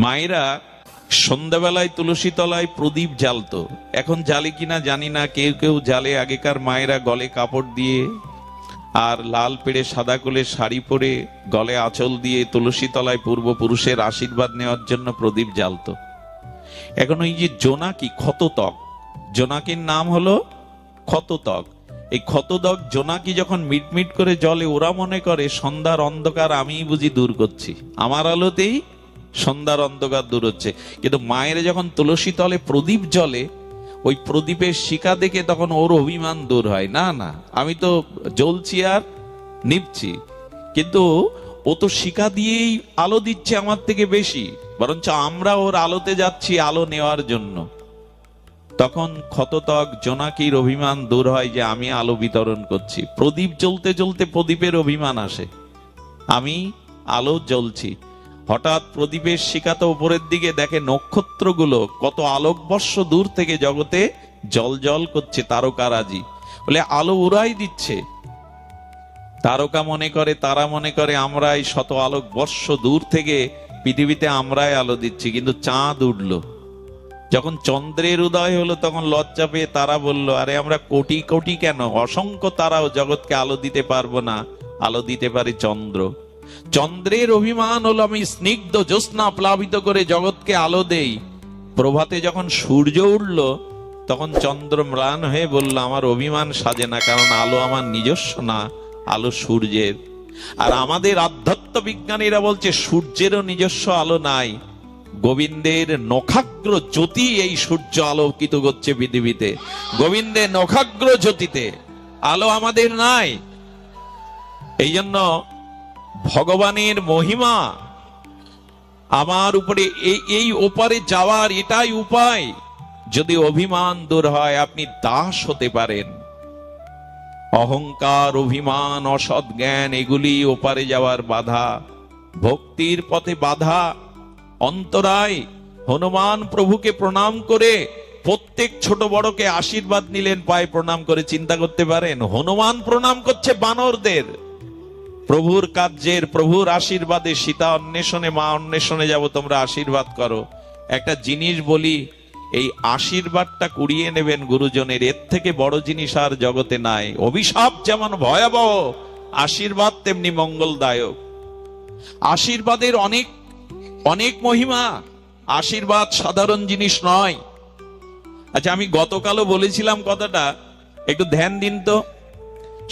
মায়েরা সন্ধ্যাবেলায় তুলসী তলায় প্রদীপ জ্বালতো, এখন জ্বালে কিনা জানি না, কেউ কেউ জ্বালে। আগেকার মায়েরা গলে কাপড় দিয়ে আর লাল পেড়ে সাদা কোলে শাড়ি পরে গলে আঁচল দিয়ে তুলসী তলায় পূর্বপুরুষের আশীর্বাদ নেওয়ার জন্য প্রদীপ জ্বালতো। এখন ওই যে জোনাকি, ক্ষততক, জোনাকির নাম হলো ক্ষততক। এই ক্ষততক জোনাকি যখন মিটমিট করে জ্বলে, ওরা মনে করে সন্ধ্যার অন্ধকার আমি বুঝি দূর করছি, আমার আলোতেই সন্ধ্যার অন্ধকার দূর হচ্ছে। কিন্তু মায়ের যখন তুলসী তলে প্রদীপ জ্বলে, ওই প্রদীপের শিখা দেখে তখন ওর অভিমান দূর হয়, না না আমি তো জ্বলছি আর নিভছি, কিন্তু ও তো শিখা দিয়েই আলো দিচ্ছে আমার থেকে বেশি, বরঞ্চ আমরা ওর আলোতে যাচ্ছি আলো নেওয়ার জন্য। তখন ক্ষততক জোনাকির অভিমান দূর হয় যে আমি আলো বিতরণ করছি। প্রদীপ জ্বলতে জ্বলতে প্রদীপের অভিমান আসে, আমি আলো জ্বলছি। হঠাৎ প্রদীপের শিখাতে উপরের দিকে দেখে নক্ষত্রগুলো কত আলোকবর্ষ দূর থেকে জগতে জল জল করছে, তারকারাজি বলে আলো উড়াই দিচ্ছে। তারকা মনে করে, তারা মনে করে আমরাই শত আলোকবর্ষ দূর থেকে পৃথিবীতে আমরাই আলো দিচ্ছি। কিন্তু চাঁদ উঠলো, যখন চন্দ্রের উদয় হলো তখন লজ্জা পেয়ে তারা বলল, আরে আমরা কোটি কোটি কেন, অসংখ্য তারাও জগৎকে আলো দিতে পারবো না, আলো দিতে পারে চন্দ্র। চন্দ্রের অভিমান হলো আমি স্নিগ্ধ জ্যোৎস্না প্লাবিত করে জগৎকে আলো দেই। প্রভাতে যখন সূর্য উঠল তখন চন্দ্র ম্লান হয়ে বলল, আমার অভিমান সাজে না, কারণ আলো আমার নিজস্ব না, আলো সূর্যের। আর আমাদের আধ্যাত্ম বিজ্ঞানীরা বলছে সূর্যেরও নিজস্ব আলো নাই, গোবিন্দের নখাগ্র জ্যোতি এই সূর্য আলোকিত করছে পৃথিবীতে। গোবিন্দের নখাগ্র জ্যোতিতে আলো আমাদের নাই। এই জন্য ভগবানের মহিমা আমার উপরে, এই ওপারে যাওয়ার এটাই উপায়। যদি অভিমান দূর হয় আপনি দাস হতে পারেন। অহংকার, অভিমান, অসৎ জ্ঞান এগুলি ওপারে যাওয়ার বাধা, ভক্তির পথে বাধা, অন্তরায়। হনুমান প্রভুকে প্রণাম করে প্রত্যেক ছোট বড়কে আশীর্বাদ নিলেন, পায়ে প্রণাম করে। চিন্তা করতে পারেন, হনুমান প্রণাম করছে বানরদের। প্রভুর কার্যের, প্রভুর আশীর্বাদে, সীতা অন্বেষণে, মা অন্বেষণে যাব, তোমরা আশীর্বাদ করো। একটা জিনিস বলি, এই আশীর্বাদটা কুড়িয়ে নেবেন গুরুজনের, এর থেকে বড় জিনিস আর জগতে নাই। অভিশাপ যেমন ভয়াবহ, আশীর্বাদ তেমনি মঙ্গলদায়ক। আশীর্বাদের অনেক অনেক মহিমা, আশীর্বাদ সাধারণ জিনিস নয়। আচ্ছা, আমি গতকালও বলেছিলাম কথাটা, একটু ধ্যান দিন তো।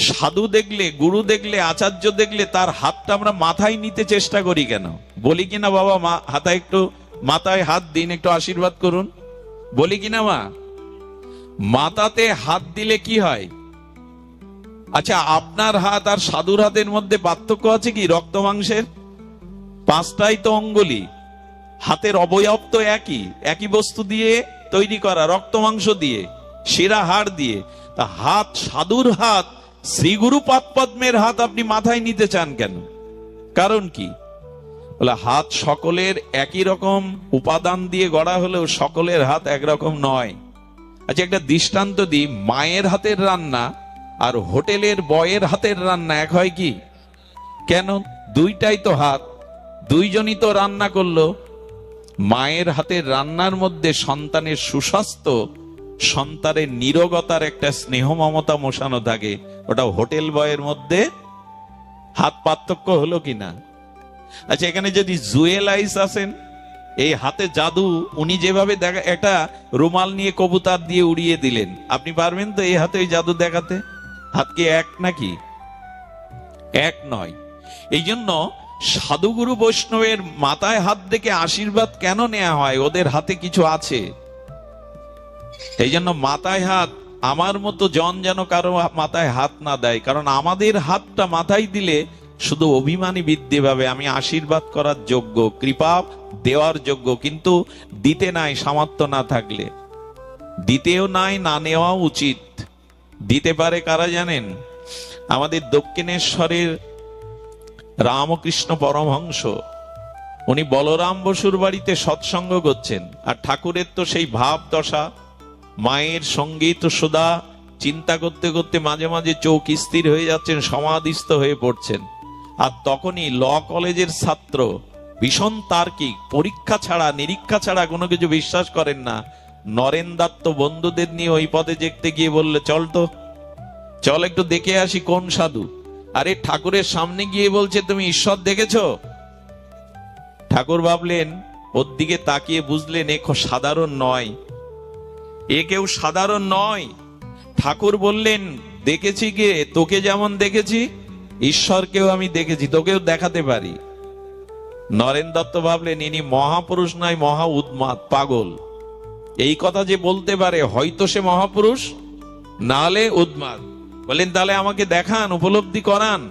সাধু দেখলে, গুরু দেখলে, আচার্য দেখলে তার হাতটা আমরা মাথায় নিতে চেষ্টা করি কেন? বলি কিনা বাবা, মা হাতায় একটু, মাথায় হাত দিন, একটু আশীর্বাদ করুন, বলি কিনা মা? মাথাতে হাত দিলে কি হয়? আচ্ছা, আপনার হাত আর সাধুর হাতের মধ্যে পার্থক্য আছে কি? রক্ত মাংসের পাঁচটাই তো অঙ্গুলি, হাতের অবয়ব তো একই, একই বস্তু দিয়ে তৈরি করা, রক্ত মাংস দিয়ে, শিরা হাড় দিয়ে। তা হাত, সাধুর হাত, শ্রীগুরু পাদপদ্মের হাত আপনি মাথায় নিতে চান কেন? কারণ কি? বলে হাত সকলের একই রকম উপাদান দিয়ে গড়া হলেও সকলের হাত একরকম নয়। আচ্ছা, একটা দৃষ্টান্ত দিই, মায়ের হাতের রান্না আর হোটেলের বয়ের হাতের রান্না এক হয় কি? কেন? দুইটাই তো হাত, দুইজনই তো রান্না করলো। মায়ের হাতের রান্নার মধ্যে সন্তানের সুস্বাস্থ্য, সন্তানের নিরোগতার একটা স্নেহ মমতা মোশানো থাকে, ওটা হোটেল বয়ের মধ্যে হাত পার্থক্য হলো কিনা? আচ্ছা, এখানে যদি জুয়েলাইস আছেন, এই হাতে জাদু, উনি যেভাবে দেখা, একটা রুমাল নিয়ে কবুতর দিয়ে উড়িয়ে দিলেন, আপনি পারবেন তো এই হাতে ওই জাদু দেখাতে? হাত কি এক নাকি? এক নয়। এই জন্য সাধুগুরু বৈষ্ণবের মাথায় হাত দেখে আশীর্বাদ কেন নেওয়া হয়? ওদের হাতে কিছু আছে। এই জন্য মাথায় হাত, আমার মতো জন যেন কারো মাথায় হাত না দেয়, কারণ আমাদের হাতটা মাথায় দিলে শুধু অভিমানী বৃদ্ধি পাবে। আমি আশীর্বাদ করার যোগ্য, কৃপা দেওয়ার যোগ্য, কিন্তু দিতে নাই, সামর্থ্য না থাকলে। দিতেও নাই, না নেওয়া উচিত। দিতে পারে কারা জানেন? আমাদের দক্ষিণেশ্বরের রামকৃষ্ণ পরমহংস, উনি বলরাম বসুর বাড়িতে সৎসঙ্গ করছেন, আর ঠাকুরের তো সেই ভাব দশা, মায়ের সঙ্গীত সুধা চিন্তা করতে করতে মাঝে মাঝে চোখ স্থির হয়ে যাচ্ছেন, সমাধিস্থ হয়ে পড়ছেন। আর তখনই ল কলেজের ছাত্র ভীষণ তার্কিক, পরীক্ষা ছাড়া নিরীক্ষা ছাড়া কোনো কিছু বিশ্বাস করেন না। নরেন দত্ত বন্ধুদের নিয়ে ওই পথে দেখতে গিয়ে বললে, চল তো, চল একটু দেখে আসি কোন সাধু। আরে ঠাকুরের সামনে গিয়ে বলছে, তুমি ঈশ্বর দেখেছো? ঠাকুর ভাবলেন, ওর দিকে তাকিয়ে বুঝলেন এ সাধারণ নয়, এ কেউ সাধারণ নয়। ঠাকুর বললেন, দেখেছি গে, তোকে যেমন দেখেছি ঈশ্বরকেও আমি দেখেছি, তোকেও দেখাতে পারি। নরেন দত্ত ভাবলেন, ইনি মহাপুরুষ নয়, মহা উন্মাদ, পাগল। এই কথা যে বলতে পারে হয়তো সে মহাপুরুষ, নালে উন্মাদ। বললেন, তাহলে আমাকে দেখান, উপলব্ধি করান।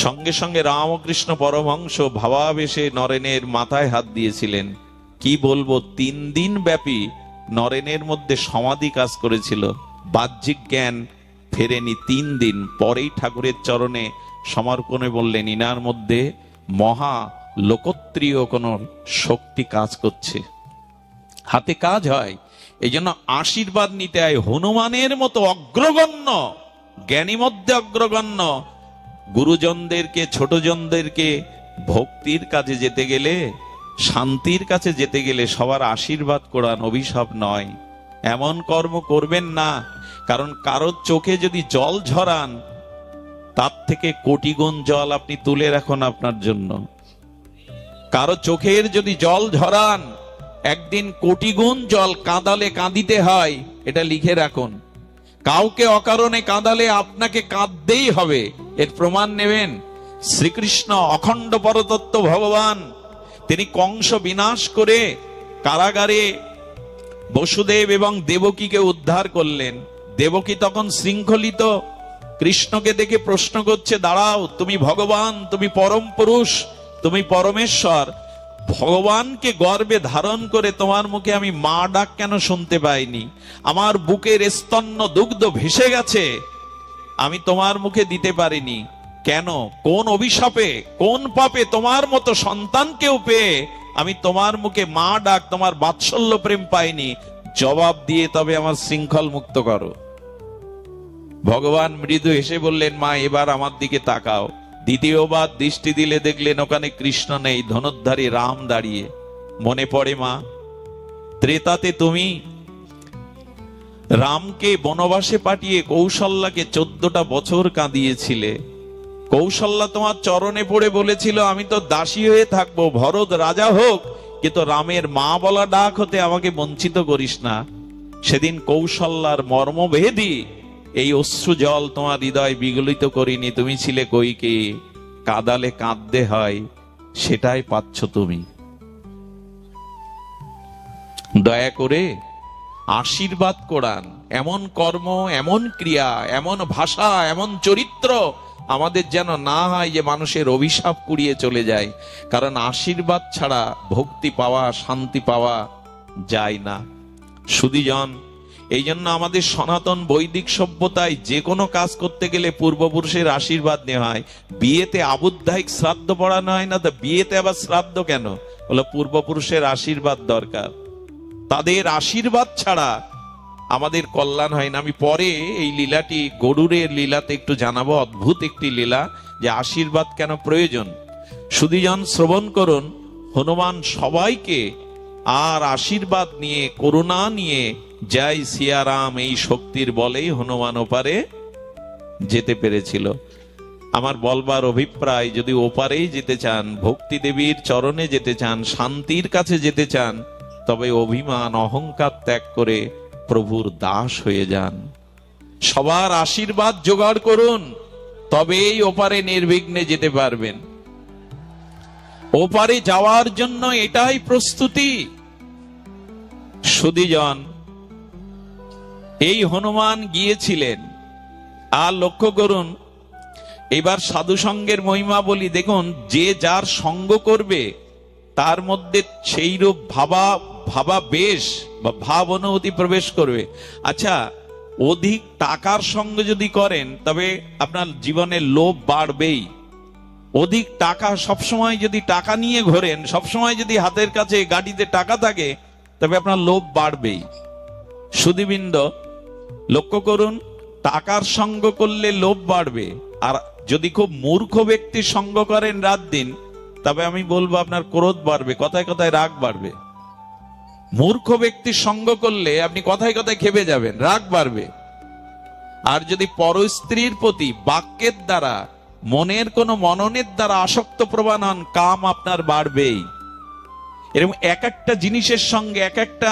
সঙ্গে সঙ্গে রামকৃষ্ণ পরমহংস ভাবাবেশে নরেনের মাথায় হাত দিয়েছিলেন। কি বলবো, 3 দিন ব্যাপী নরেনের মধ্যে সমাধি কাজ করেছিল, বাহ্যিক জ্ঞান ফেরেনি। 3 দিন পরেই ঠাকুরের চরণে সমর্পণে বললেন, ইনার মধ্যে মহা লোকত্রীয় কোন শক্তি কাজ করছে, হাতে কাজ হয়। এই জন্য আশীর্বাদ নিতে হয়। হনুমানের মতো অগ্রগণ্য জ্ঞানী মধ্যে অগ্রগণ্য গুরুজনদেরকে, ছোটজনদেরকে ভক্তির কাজে যেতে গেলে, শান্তির কাছে যেতে গেলে সবার আশীর্বাদ করান, অভিশাপ নয়। এমন কর্ম করবেন না, কারণ কারোর চোখে যদি জল ঝরান তার থেকে কোটি গুণ জল আপনি তুলে রাখুন আপনার জন্য। কারো চোখের যদি জল ঝরান, একদিন কোটি গুণ জল কাঁদালে কাঁদিতে হয়, এটা লিখে রাখুন। কাউকে অকারণে কাঁদালে আপনাকে কাঁদতেই হবে, এর প্রমাণ নেবেন। শ্রীকৃষ্ণ অখণ্ড পরতত্ত্ব ভগবান, তিনি কংস বিনাশ করে কারাগারে বসুদেব এবং দেবকীকে উদ্ধার করলেন। দেবকী তখন শৃঙ্খলিত, কৃষ্ণকে দেখে প্রশ্ন করছে, দাঁড়াও, তুমি ভগবান, তুমি পরম পুরুষ, তুমি পরমেশ্বর, ভগবানকে গর্বে ধারণ করে তোমার মুখে আমি মা ডাক কেন শুনতে পাইনি? আমার বুকের স্তন্য দুগ্ধ ভেসে গেছে, আমি তোমার মুখে দিতে পারিনি কেন? কোন অভিশাপে, কোন পাপে তোমার মতো সন্তানকেও পেয়ে আমি তোমার মুখে মা ডাক, তোমার বাৎসল্য প্রেম পাইনি? জবাব দিয়ে তবে আমার শৃঙ্খল মুক্ত করো। ভগবান মৃদু হেসে বললেন, মা এবার আমার দিকে তাকাও। দ্বিতীয়বার দৃষ্টি দিলে দেখলেন ওখানে কৃষ্ণ নেই, ধনুর্ধারী রাম দাঁড়িয়ে। মনে পড়ে মা, ত্রেতাতে তুমি রামকে বনবাসে পাঠিয়ে কৌশল্যাকে 14টা বছর কাঁদিয়েছিলে। কৌশল্যা তোমার চরণে পড়ে বলেছিল, আমি তো দাসী হয়ে থাকবো, ভরত রাজা হোক, কিন্তু রামের মা বলা ডাক হতে আমাকে বঞ্চিত করিস না। সেদিন কৌশল্যার মর্মভেদী এই অশ্রু জল তোমার হৃদয় বিগলিত করিনি। তুমি ছিলে কইকে, কাঁদালে কাঁদতে হয়, সেটাই পাচ্ছ তুমি। দয়া করে আশীর্বাদ করান। এমন কর্ম, এমন ক্রিয়া, এমন ভাষা, এমন চরিত্র আমাদের যেন না হয় যে মানুষের অভিশাপ কুড়িয়ে চলে যায়। কারণ আশীর্বাদ ছাড়া ভক্তি পাওয়া, শান্তি পাওয়া যায় না। সুধীজন, এই জন্য আমাদের সনাতন বৈদিক সভ্যতায় যে কোনো কাজ করতে গেলে পূর্বপুরুষের আশীর্বাদ নেওয়া হয়। বিয়েতে আবুদ্ধায়িক শ্রাদ্ধ পড়ানো হয় না, তো বিয়েতে আবার শ্রাদ্ধ কেন? বলে পূর্বপুরুষের আশীর্বাদ দরকার, তাদের আশীর্বাদ ছাড়া আমাদের কল্যাণ হয় না। আমি পরে এই লীলাটি, গরুরের লীলাতে একটু জানাবো, অদ্ভুত একটি লীলা, যে আশীর্বাদ কেন প্রয়োজন। সুধীজন শ্রবণ করুন। হনুমান সবাইকে আর আশীর্বাদ নিয়ে, করুণা নিয়ে, জয় সিয়ারাম, এই শক্তির বলেই হনুমান ওপারে যেতে পেরেছিল। আমার বলবার অভিপ্রায়, যদি ওপারেই যেতে চান, ভক্তি দেবীর চরণে যেতে চান, শান্তির কাছে যেতে চান, তবে অভিমান অহংকার ত্যাগ করে প্রভুর দাস হয়ে যান। সবার আশীর্বাদ জোগাড় করুন, তবেই ওপারে নির্বিঘ্নে যেতে পারবেন। ওপারে যাওয়ার জন্য এটাই প্রস্তুতি। সুধীজন, এই হনুমান গিয়েছিলেন। আর লক্ষ্য করুন, এবার সাধু সঙ্গের মহিমা বলি। দেখুন, যে যার সঙ্গ করবে তার মধ্যে সেইরূপ ভাবাবেশ বা ভাব অনুভূতি প্রবেশ করবে। আচ্ছা, অধিক টাকার সঙ্গে যদি করেন তবে আপনার জীবনে লোভ বাড়বেই। অধিক টাকা, সবসময় যদি টাকা নিয়ে ঘোরেন, সবসময় যদি হাতের কাছে গাড়িতে টাকা থাকে, তবে আপনার লোভ বাড়বেই। সুধীবৃন্দ, লক্ষ্য করুন, টাকার সঙ্গ করলে লোভ বাড়বে। আর যদি খুব মূর্খ ব্যক্তির সঙ্গ করেন রাত দিন, তবে আমি বলবো আপনার ক্রোধ বাড়বে, কথায় কথায় রাগ বাড়বে। মূর্খ ব্যক্তির সঙ্গ করলে আপনি কথায় কথায় খেপে যাবেন, রাগ বাড়বে। আর যদি পর স্ত্রীর প্রতি বাক্যের দ্বারা, মনের কোন মননের দ্বারা আসক্ত প্রবণ হন, কাম আপনার বাড়বেই। এরকম এক একটা জিনিসের সঙ্গে এক একটা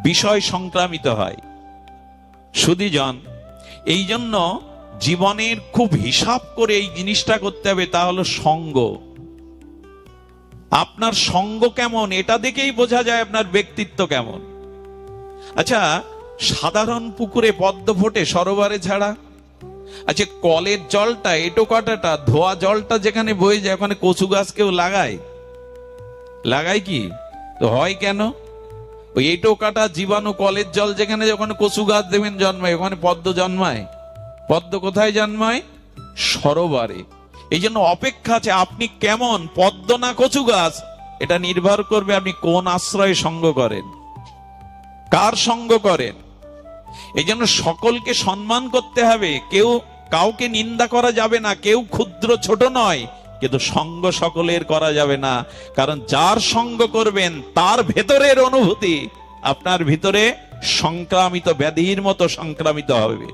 বিষয় সংক্রামিত হয়। সুধীজন, এই জন্য জীবনের খুব হিসাব করে এই জিনিসটা করতে হবে, তা হলো সঙ্গ। আপনার সঙ্গ কেমন এটা দেখেই বোঝা যায় আপনার ব্যক্তিত্ব কেমন। আচ্ছা, সাধারণ পুকুরে পদ্ম ফোটে সরোবরে ছাড়া? আচ্ছা, কলের জলটা, এটো কাটাটা, ধোয়া জলটা যেখানে বয়ে যায় ওখানে কচু গাছ কেউ লাগায়? লাগায় কি? তো হয় কেন? ওই এটো কাটা জীবাণু কলের জল যেখানে, ওখানে কচু গাছ দেবেন জন্মায়, ওখানে পদ্ম জন্মায়। পদ্ম কোথায় জন্মায়? সরোবরে। এই জন্য অপেক্ষা আছে আপনি কেমন, পদ্ম না কচু গাছ, এটা নির্ভর করবে আপনি কোন আশ্রয়ে সঙ্গ করেন, কার সঙ্গ করেন। এই জন্য সকলকে সম্মান করতে হবে, কেউ কাউকে নিন্দা করা যাবে না, কেউ ক্ষুদ্র ছোট নয়, কিন্তু সঙ্গ সকলের করা যাবে না। কারণ যার সঙ্গ করবেন তার ভেতরের অনুভূতি আপনার ভিতরে সংক্রামিত ব্যাধির মতো সংক্রামিত হবে।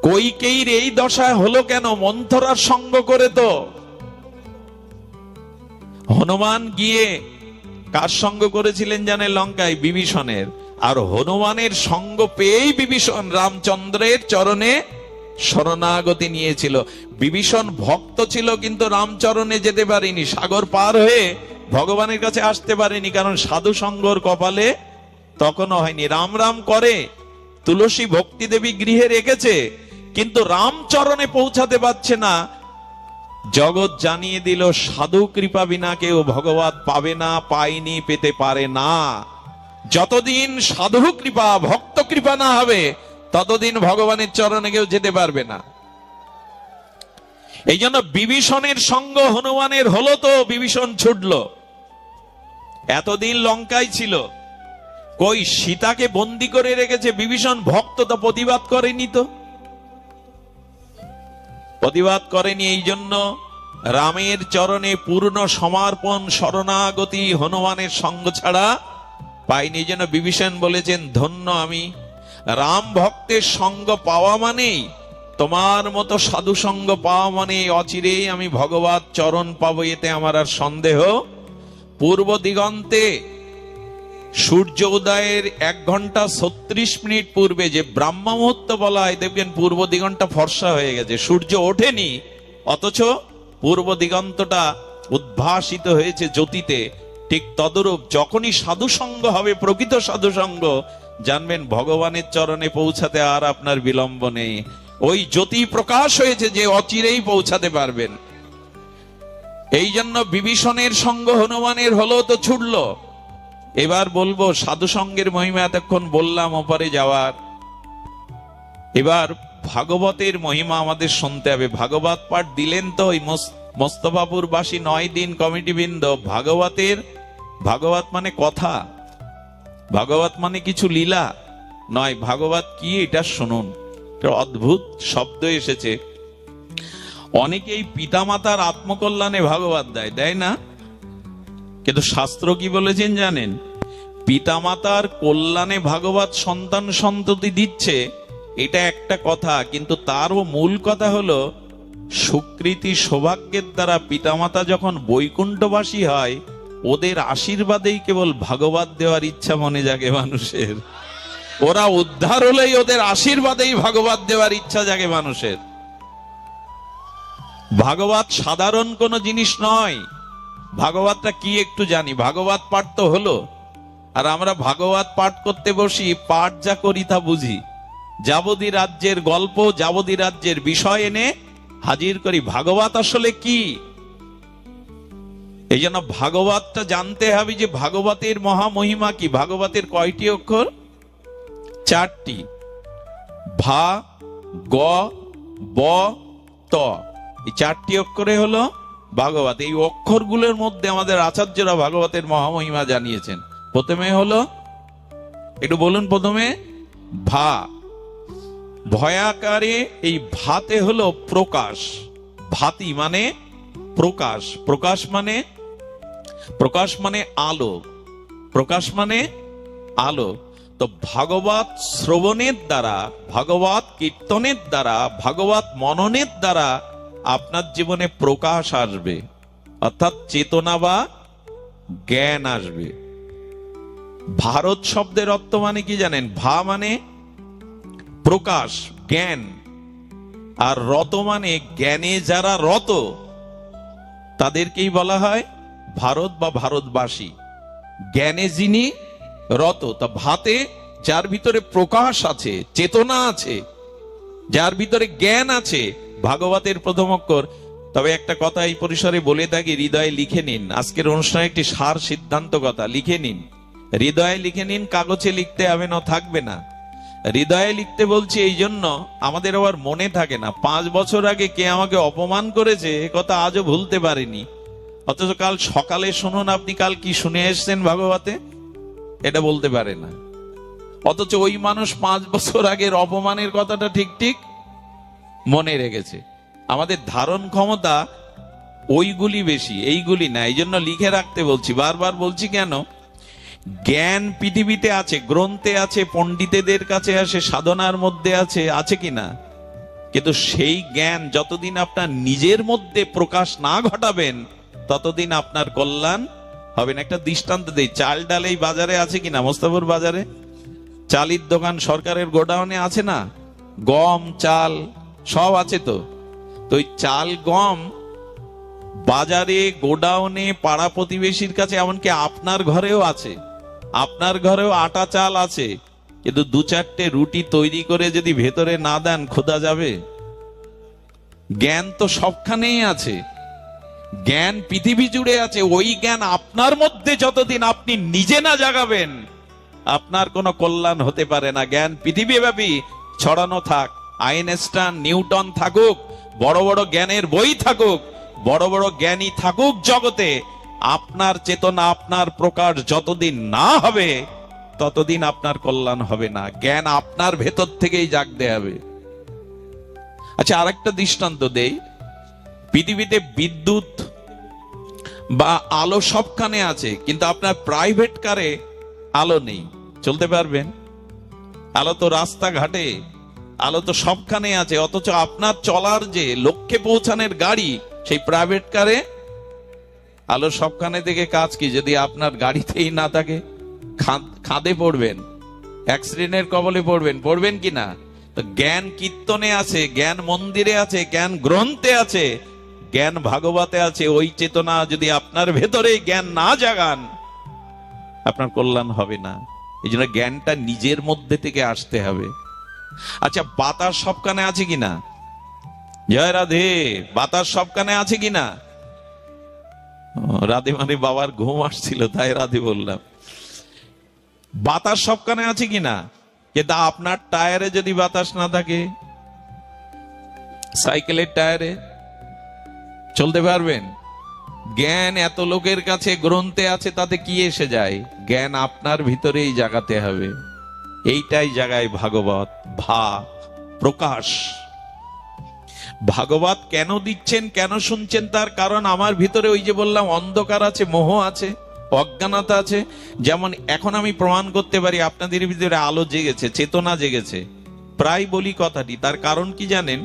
কইকেয়ীর এই দশা হলো কেন? মন্থরার সঙ্গ করে। তো হনুমান গিয়ে কার সঙ্গ করেছিলেন জানে? লঙ্কায় বিভীষণের। আর হনুমানের সঙ্গ পেয়েই বিভীষণ রামচন্দ্রের চরণে শরণাগতি নিয়েছিল। বিভীষণ ভক্ত ছিল কিন্তু রামচরণে যেতে পারেনি, সাগর পার হয়ে ভগবানের কাছে আসতে পারেনি, কারণ সাধু সঙ্গর কপালে তখনও হয়নি। রাম রাম করে, তুলসী ভক্তি দেবী গৃহে রেখেছে, কিন্তু রামচরণে পৌঁছাতে পারছে না। জগৎ জানিয়ে দিল সাধু কৃপা বিনা কেউ ভগবত পাবে না, পায়নি, পেতে পারে না। যতদিন সাধু কৃপা, ভক্ত কৃপা না হবে ততদিন ভগবানের চরণে কেউ যেতে পারবে না। এই জন্য বিভীষণের সঙ্গ হনুমানের হলো, তো বিভীষণ ছুটল। এতদিন লঙ্কায় ছিল, কই সীতাকে বন্দি করে রেখেছে বিভীষণ, ভক্ত তো প্রতিবাদ করেনি, তো প্রতিবাদ করেনি। এই জন্য রামের চরণে পূর্ণ সমর্পণ শরণাগতি হনুমানের সঙ্গ ছাড়া পাইনি। যেন বিভীষণ বলেছেন, ধন্য আমি, রাম ভক্তের সঙ্গ পাওয়া মানেই, তোমার মতো সাধু সঙ্গ পাওয়া মানে অচিরেই আমি ভগবত চরণ পাবো, এতে আমার আর সন্দেহ। পূর্ব দিগন্তে সূর্য উদয়ের 1 ঘন্টা 36 মিনিট পূর্বে যে ব্রাহ্ম মুহূর্ত বলা হয়, দেখবেন পূর্ব দিগন্তটা ফর্সা হয়ে গেছে, সূর্য ওঠেনি, অথচ পূর্ব দিগন্তটা উদ্ভাসিত হয়েছে জ্যোতিতে। ঠিক তদরূপ যখনই সাধু সঙ্গ হবে, প্রকৃত সাধু সঙ্গ, জানবেন ভগবানের চরণে পৌঁছাতে আর আপনার বিলম্ব নেই। ওই জ্যোতি প্রকাশ হয়েছে যে অচিরেই পৌঁছাতে পারবেন। এই জন্য বিভীষণের সঙ্গ হনুমানের হলো, তো ছুটল। এবার বলবো সাধু সঙ্গের মহিমা, এতক্ষণ বললাম ওপারে যাওয়ার। এবার ভাগবতের মহিমা আমাদের শুনতে হবে। ভাগবত পাঠ দিলেন তো ওই মোস্তফাপুর বাসী 9 দিন কমিটি বৃন্দ। ভাগবত মানে কথা, ভাগবত মানে কিছু লীলা নয়। ভাগবত কি এটা শুনুন, অদ্ভুত শব্দ এসেছে। অনেকেই পিতামাতার আত্মকল্যাণে ভাগবত দেয় না, কিন্তু শাস্ত্র কি বলেছেন জানেন? পিতামাতার কল্যাণে ভাগবত সন্তান সন্ততি দিচ্ছে, এটা একটা কথা, কিন্তু তারও মূল কথা হলো সুকৃতি সৌভাগ্যের দ্বারা পিতামাতা যখন বৈকুণ্ঠবাসী হয়, ওদের আশীর্বাদেই কেবল ভাগবত দেওয়ার ইচ্ছা মনে জাগে মানুষের। ওরা উদ্ধার হলেই ওদের আশীর্বাদেই ভাগবত দেওয়ার ইচ্ছা জাগে মানুষের। ভাগবত সাধারণ কোনো জিনিস নয়। ভাগবতটা কি একটু জানি, ভাগবত পাঠ তো হলো, আর আমরা ভাগবত পাঠ করতে বসি, পাঠ যা করি তা বুঝি। যাবতী রাজ্যের গল্প, যাবতী রাজ্যের বিষয় এনে হাজির করি। ভাগবত আসলে কি? এই জন্য ভাগবতটা জানতে হবে যে ভাগবতের মহামহিমা কি। ভাগবতের কয়টি অক্ষর? 4টি। ভা, গ, ব, ত, এই 4টি অক্ষরে হলো ভাগবত। এই অক্ষরগুলোর মধ্যে আমাদের আচার্যরা ভাগবতের মহামহিমা জানিয়েছেন। প্রথমে হলো, একটু বলুন, প্রথমে ভা, ভয়াকারে এই ভাতে হলো প্রকাশ। ভাতি মানে প্রকাশ। প্রকাশ মানে আলো, প্রকাশ মানে আলো। তো ভাগবত শ্রবণের দ্বারা, ভাগবত কীর্তনের দ্বারা, ভাগবত মননের দ্বারা আপনার জীবনে প্রকাশ আসবে, অর্থাৎ চেতনা বা জ্ঞান আসবে। ভারত শব্দের অর্থ মানে কি জানেন? ভা মানে প্রকাশ, জ্ঞান, আর রত মানে জ্ঞানে যারা রত তাদেরকেই বলা হয় ভারত বা ভারতবাসী। জ্ঞানে যিনি রত, তা ভাতে যার ভিতরে প্রকাশ আছে, চেতনা আছে, যার ভিতরে জ্ঞান আছে, ভাগবতের প্রথম অক্ষর। তবে একটা কথা এই পরিসরে বলে থাকি, হৃদয়ে লিখে নিন। আজকের অনুষ্ঠানে একটি সার সিদ্ধান্ত কথা লিখে নিন, হৃদয়ে লিখে নিন, কাগজে লিখতে হবে না, থাকবে না। হৃদয়ে লিখতে বলছি এই জন্য, আমাদের আবার মনে থাকে না 5 বছর আগে কে আমাকে অপমান করেছে, এ কথা আজও ভুলতে পারিনি। অথচ কাল সকালে শুনুন আপনি কাল কি শুনে এসছেন ভাগবতে, এটা বলতে পারে না। অথচ ওই মানুষ 5 বছর আগের অপমানের কথাটা ঠিক ঠিক মনে রেখেছে। আমাদের ধারণ ক্ষমতা ওইগুলি বেশি, এইগুলি না। এই জন্য লিখে রাখতে বলছি, বারবার বলছি কেন? জ্ঞান পৃথিবীতে আছে, গ্রন্থে আছে, পণ্ডিতেদের কাছে আছে, সাধনার মধ্যে আছে, আছে কিনা? কিন্তু সেই জ্ঞান যতদিন আপনার নিজের মধ্যে প্রকাশ না ঘটাবেন ততদিন আপনার কল্যাণ হবে না। একটা দৃষ্টান্ত দেই, চাল ডাল এই বাজারে আছে কিনা? মোস্তাফর বাজারে চালের দোকান সরকারের গোডাউনে আছে না? গম চাল সব আছে। তো ওই চাল গম বাজারে, গোডাউনে, পাড়া প্রতিবেশীর কাছে, এমনকি আপনার ঘরেও আছে। আপনার ঘরেও আটা চাল আছে, কিন্তু 2-4টে রুটি তৈরি করে যদি ভেতরে না দেন খোদা যাবে? জ্ঞান তো সবখানেই আছে, জ্ঞান পৃথিবী জুড়ে আছে। ওই জ্ঞান আপনার মধ্যে যতদিন আপনি নিজে না জাগাবেন আপনার কোনো কল্যাণ হতে পারে না। জ্ঞান পৃথিবীব্যাপী ছড়ানো থাক, আইনস্টাইন, নিউটন থাকুক, বড় বড় জ্ঞানের বই থাকুক, বড় বড় জ্ঞানী থাকুক জগতে, আপনার চেতনা, আপনার প্রকাশ যতদিন না হবে ততদিন আপনার কল্যাণ হবে না। জ্ঞান আপনার ভেতর থেকেই জাগতে হবে। আচ্ছা, আরেকটা দৃষ্টান্ত দেই। পৃথিবীতে বিদ্যুৎ বা আলো সবখানে আছে, কিন্তু আপনার প্রাইভেট কারে আলো নেই, চলতে পারবেন? আলো তো রাস্তাঘাটে, আলো তো সবখানে আছে, অথচ আপনার চলার যে লক্ষ্যে পৌঁছানোর গাড়ি, সেই প্রাইভেট কারে আলো সবখানে থেকে কাজ কি? যদি আপনার গাড়িতেই না থাকে খাদে পড়বেন, অ্যাক্সিডেন্টের কবলে পড়বেন, পড়বেন কিনা? তো জ্ঞান কীর্তনে আছে, জ্ঞান মন্দিরে আছে, জ্ঞান গ্রন্থে আছে, জ্ঞান ভাগবতে আছে। ওই চেতনা যদি আপনার ভেতরে জ্ঞান না জাগান আপনার কল্যাণ হবে না। এই জন্য জ্ঞানটা নিজের মধ্যে থেকে আসতে হবে। আচ্ছা, বাতাস সবখানে আছে কিনা? জয় রাধে। বাতাস সবখানে আছে কিনা? রাধে মানে বাবার ঘুম আসছিল তাই রাধে বললাম। বাতাস সবখানে আছে কিনা? কিন্তু আপনার টায়ারে যদি বাতাস না থাকে, সাইকেলের টায়ারে চলতে পারবেন? জ্ঞান এত লোকের কাছে গ্রন্থে আছে, তাতে কি এসে যায়? জ্ঞান আপনার ভিতরেই জাগাতে হবে। এইটাই জাগায় ভাগবত, প্রকাশ। ভাগবত কেন দিচ্ছেন, কেন শুনছেন? তার কারণ আমার ভিতরে ওই যে বললাম অন্ধকার আছে, মোহ আছে, অজ্ঞানতা আছে। যেমন এখন আমি প্রমাণ করতে পারি আপনাদের ভিতরে আলো জেগেছে, চেতনা জেগেছে, প্রায় বলি কথাটি। তার কারণ কি জানেন?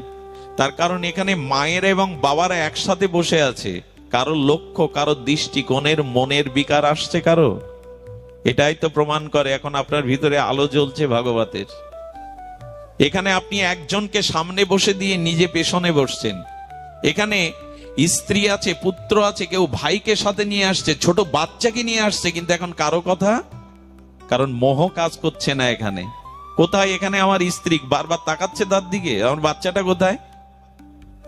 তার কারণ এখানে মায়েরা এবং বাবারা একসাথে বসে আছে। কারো লক্ষ্য, কারো দৃষ্টিকোণের, মনের বিকার আসছে কারো। এটাই তো প্রমাণ করে এখন আপনার ভিতরে আলো জ্বলছে ভাগবতের। এখানে আপনি একজনকে সামনে বসে দিয়ে নিজে পেছনে বসছেন। এখানে স্ত্রী আছে, পুত্র আছে, কেউ ভাইকে সাথে নিয়ে আসছে, ছোট বাচ্চাকে নিয়ে আসছে, কিন্তু এখন কারো কথা, কারণ মোহ কাজ করছে না। এখানে কোথায়? এখানে আমার স্ত্রী বারবার তাকাচ্ছে তার দিকে, আমার বাচ্চাটা কোথায়?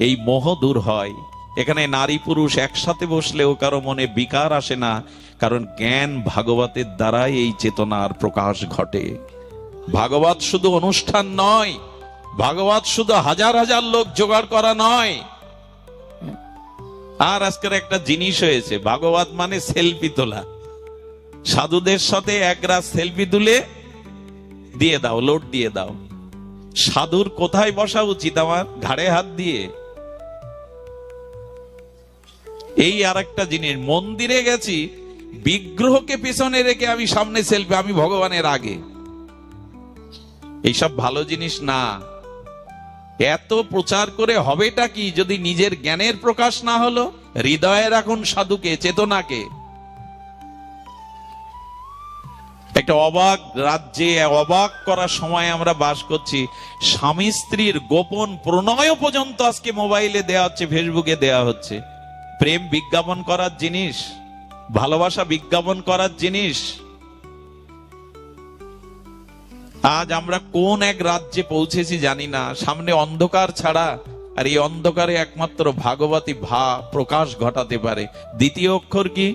এই মোহ দূর হয়। এখানে নারী পুরুষ একসাথে বসলেও কারো মনে বিকার আসে না, কারণ জ্ঞান ভাগবতের দ্বারাই এই চেতনার প্রকাশ ঘটে। ভাগবত শুধু অনুষ্ঠান নয়, ভাগবত শুধু হাজার হাজার লোক জোগাড় করা নয়। আর আজকের একটা জিনিস হয়েছে, ভাগবত মানে সেলফি তোলা। সাধুদের সাথে একরা সেলফি তুলে দিয়ে দাও, লোড দিয়ে দাও। সাধুর কোথায় বসা উচিত? আমার ঘাড়ে হাত দিয়ে। এই আর একটা জিনিস, মন্দিরে গেছি, বিগ্রহকে পেছনে রেখে আমি সামনে সেলফি, আমি ভগবানের আগে। এইসব ভালো জিনিস না। এত প্রচার করে হবেটা কি যদি নিজের জ্ঞানের প্রকাশ না হলো? হৃদয়ে রাখুন সাধুকে, চেতনাকে। একটা অবাক রাজ্যে, অবাক করার সময় আমরা বাস করছি। স্বামী স্ত্রীর গোপন প্রণয় পর্যন্ত আজকে মোবাইলে দেওয়া হচ্ছে, ফেসবুকে দেওয়া হচ্ছে। প্রেম বিজ্ঞাপন করার জিনিস, ভালোবাসা বিজ্ঞাপন করার জিনিস। আজ আমরা কোন এক রাজ্যে পৌঁছেছি জানি না। সামনে অন্ধকার ছাড়া, আর এই অন্ধকারে একমাত্র ভাগবতী ভা প্রকাশ ঘটাতে পারে। দ্বিতীয় অক্ষর কি?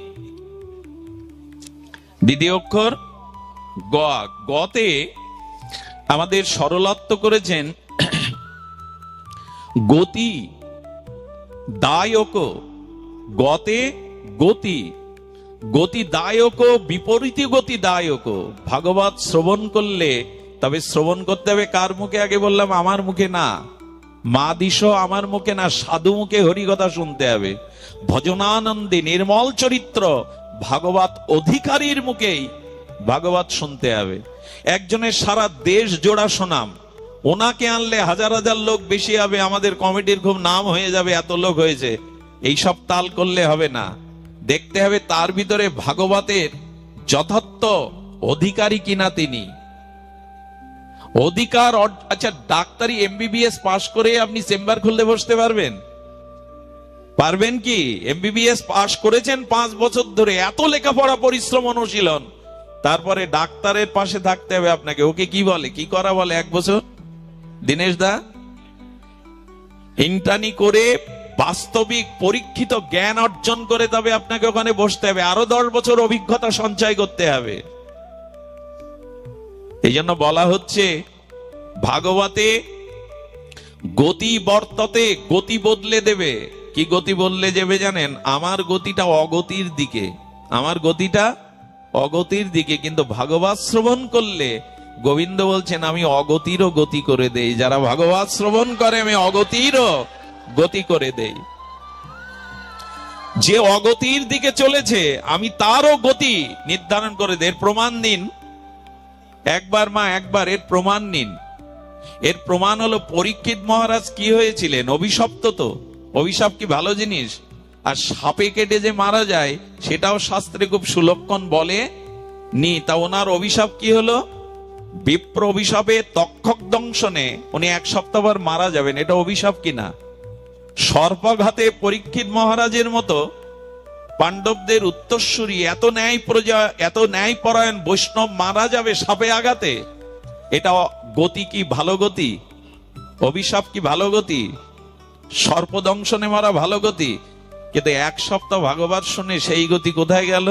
দ্বিতীয় অক্ষর গ। গতে আমাদের সরলত্ব করেছেন গতি দায়ক। গতে গতি, গতি দায়ক, বিপরীত গতি দায়ক। ভাগবত শ্রবণ করলে, তবে শ্রবণ করতে হবে কার মুখে? আগে বললাম আমার মুখে না, মা দিশ আমার মুখে না, সাধু মুখে হরিকথা শুনতে হবে। ভজনানন্দে নির্মল চরিত্র ভাগবত অধিকারীর মুখেই ভাগবত শুনতে হবে। একজনের সারা দেশ জোড়া সুনাম, ওনাকে আনলে হাজার হাজার লোক বেশি হবে, আমাদের কমিটির খুব নাম হয়ে যাবে, এত লোক হয়েছে। এই সব তাল করলে হবে না। দেখতে হবে তার ভিতরে ভাগবতের যথার্থ অধিকারী কিনা তিনি। অধিকার, আচ্ছা ডাক্তারি এমবিবিএস পাশ করে আপনি চেম্বার খুলতে বসতে পারবেন? পারবেন কি? এমবিবিএস পাশ করেছেন 5 বছর ধরে, এত লেখাপড়া পরিশ্রম অনুশীলন, তারপরে ডাক্তারের পাশে থাকতে হবে আপনাকে। ওকে কি বলে, কি করা বলে? 1 বছর দীনেশ দা ইন্টার্নি করে বাস্তবিক পরীক্ষিত জ্ঞান অর্জন করে তবে আপনাকে ওখানে বসতে হবে। আরো 10 বছর অভিজ্ঞতা সঞ্চয় করতে হবে। এই জন্য বলা হচ্ছে ভাগবতে গতি বর্ততে, গতি বদলে দেবে। কি গতি বদলে যাবে জানেন? আমার গতিটা অগতির দিকে, আমার গতিটা অগতির দিকে। কিন্তু ভাগবত শ্রবণ করলে গোবিন্দ বলছেন আমি অগতিরও গতি করে দেই। যারা ভাগবত শ্রবণ করে আমি অগতিরও গতি করে দেই। যে অগতির দিকে চলেছে আমি তারও গতি নির্ধারণ করে দেই। এর প্রমাণ দিন একবার, মা একবার এর প্রমাণ নিন। এর প্রমাণ হলো পরীক্ষিত মহারাজ কি হয়েছিলেন? অভিশপ্ত। তো অভিশাপ কি ভালো জিনিস? আর সাপে কেটে যে মারা যায় সেটাও শাস্ত্রে খুব সুলক্ষণ বলে নি। তা ওনার অভিশাপ কি হলো? বিপ্র অভিশাপে তক্ষক দংশনে উনি 1 সপ্তাহ পর মারা যাবেন। এটা অভিশাপ কিনা? সর্পঘাতে পরীক্ষিত মহারাজের মতো পাণ্ডবদের উত্তরসূরি এত ন্যায় প্রজা, এত ন্যায় পরায়ণ বৈষ্ণব মারা যাবে সাপে আঘাতে। এটা গতি কি ভালো গতি? অভিশাপ কি ভালো গতি? সর্পদংশনে মারা ভালো গতি? কিন্তু 1 সপ্তাহ ভাগবত শুনে সেই গতি কোথায় গেল?